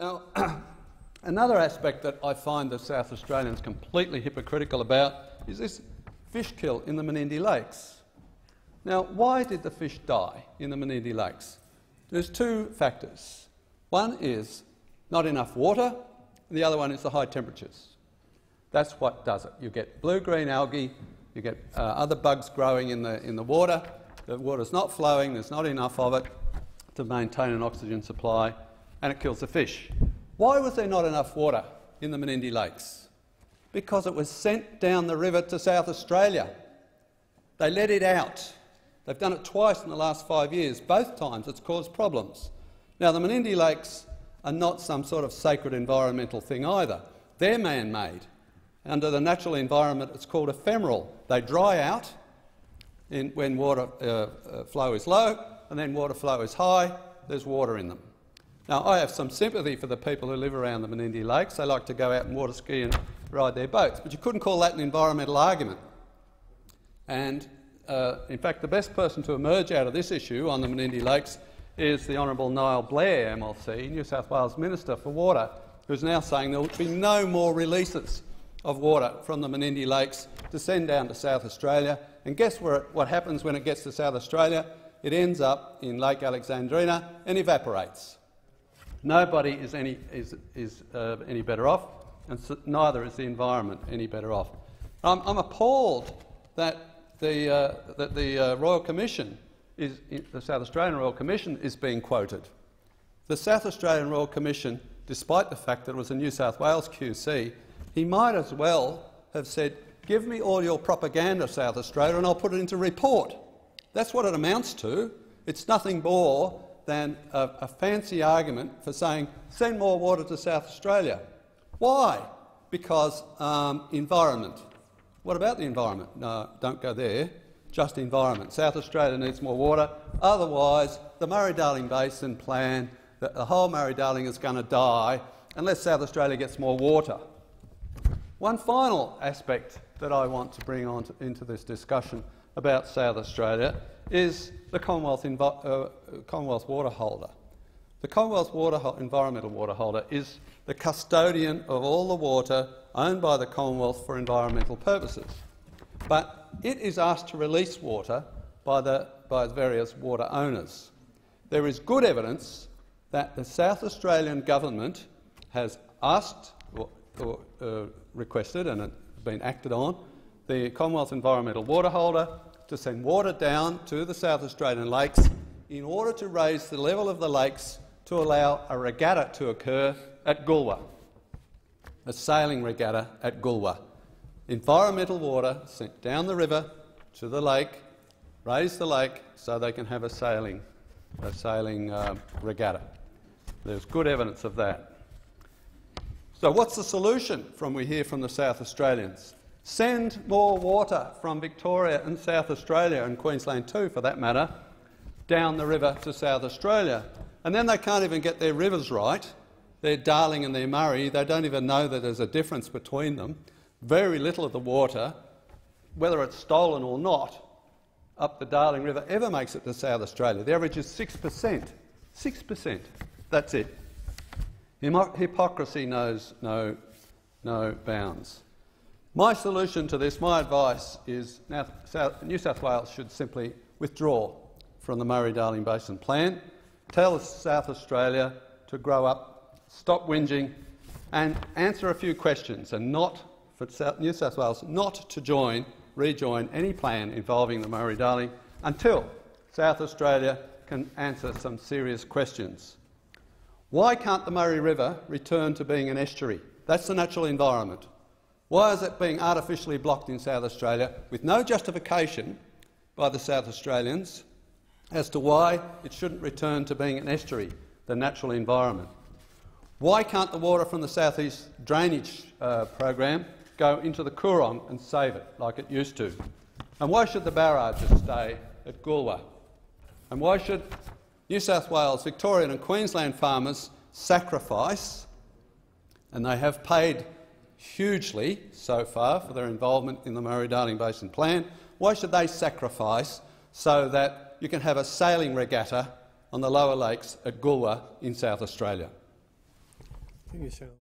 Now, another aspect that I find the South Australians completely hypocritical about is this fish kill in the Menindee Lakes. Now, why did the fish die in the Menindee Lakes? There's two factors. One is not enough water, and the other one is the high temperatures. That's what does it. You get blue-green algae, you get other bugs growing in the water. The water's not flowing, there's not enough of it to maintain an oxygen supply, and it kills the fish. Why was there not enough water in the Menindee Lakes? Because it was sent down the river to South Australia. They let it out. They've done it twice in the last 5 years. Both times it's caused problems. Now, the Menindee Lakes are not some sort of sacred environmental thing either. They're man-made. Under the natural environment, it's called ephemeral. They dry out when water flow is low, and then water flow is high. There's water in them. Now, I have some sympathy for the people who live around the Menindee Lakes. They like to go out and water ski and ride their boats, but you couldn't call that an environmental argument. And in fact, the best person to emerge out of this issue on the Menindee Lakes is the Honourable Niall Blair, MLC, New South Wales Minister for Water, who's now saying there will be no more releases of water from the Menindee Lakes to send down to South Australia. And guess what happens when it gets to South Australia? It ends up in Lake Alexandrina and evaporates. Nobody is any better off, and neither is the environment any better off. I'm appalled that the Royal Commission, the South Australian Royal Commission, is being quoted. The South Australian Royal Commission, despite the fact that it was a New South Wales QC, he might as well have said, "Give me all your propaganda, South Australia, and I'll put it into report." That's what it amounts to. It's nothing more than a fancy argument for saying, send more water to South Australia. Why? Because environment. What about the environment? No, don't go there. Just environment. South Australia needs more water. Otherwise, the Murray-Darling Basin plan, the whole Murray-Darling is going to die unless South Australia gets more water. One final aspect that I want to bring into this discussion about South Australia is the Commonwealth Water Holder. The Commonwealth Environmental Water Holder is the custodian of all the water owned by the Commonwealth for environmental purposes. But it is asked to release water by the various water owners. There is good evidence that the South Australian government has asked or requested, and it's been acted on, the Commonwealth Environmental Water Holder to send water down to the South Australian lakes in order to raise the level of the lakes to allow a regatta to occur at Goolwa, a sailing regatta at Goolwa. Environmental water sent down the river to the lake, raise the lake so they can have a sailing regatta. There's good evidence of that. So what's the solution we hear from the South Australians? Send more water from Victoria and South Australia, and Queensland too for that matter, down the river to South Australia. And then they can't even get their rivers right. Their Darling and their Murray, they don't even know that there's a difference between them. Very little of the water, whether it's stolen or not, up the Darling River ever makes it to South Australia. The average is 6%. 6%. That's it. Hypocrisy knows no bounds. My solution to this, my advice is New South Wales should simply withdraw from the Murray-Darling Basin Plan, tell South Australia to grow up, stop whinging and answer a few questions, and not for New South Wales not to rejoin any plan involving the Murray-Darling until South Australia can answer some serious questions. Why can't the Murray River return to being an estuary? That's the natural environment. Why is it being artificially blocked in South Australia with no justification by the South Australians as to why it shouldn't return to being an estuary, the natural environment? Why can't the water from the South East Drainage program go into the Coorong and save it like it used to? And why should the barrages stay at Goolwa? And why should New South Wales, Victorian and Queensland farmers sacrifice, and they have paid hugely so far for their involvement in the Murray-Darling Basin Plan, why should they sacrifice so that you can have a sailing regatta on the lower lakes at Goolwa in South Australia? Thank you, Senator.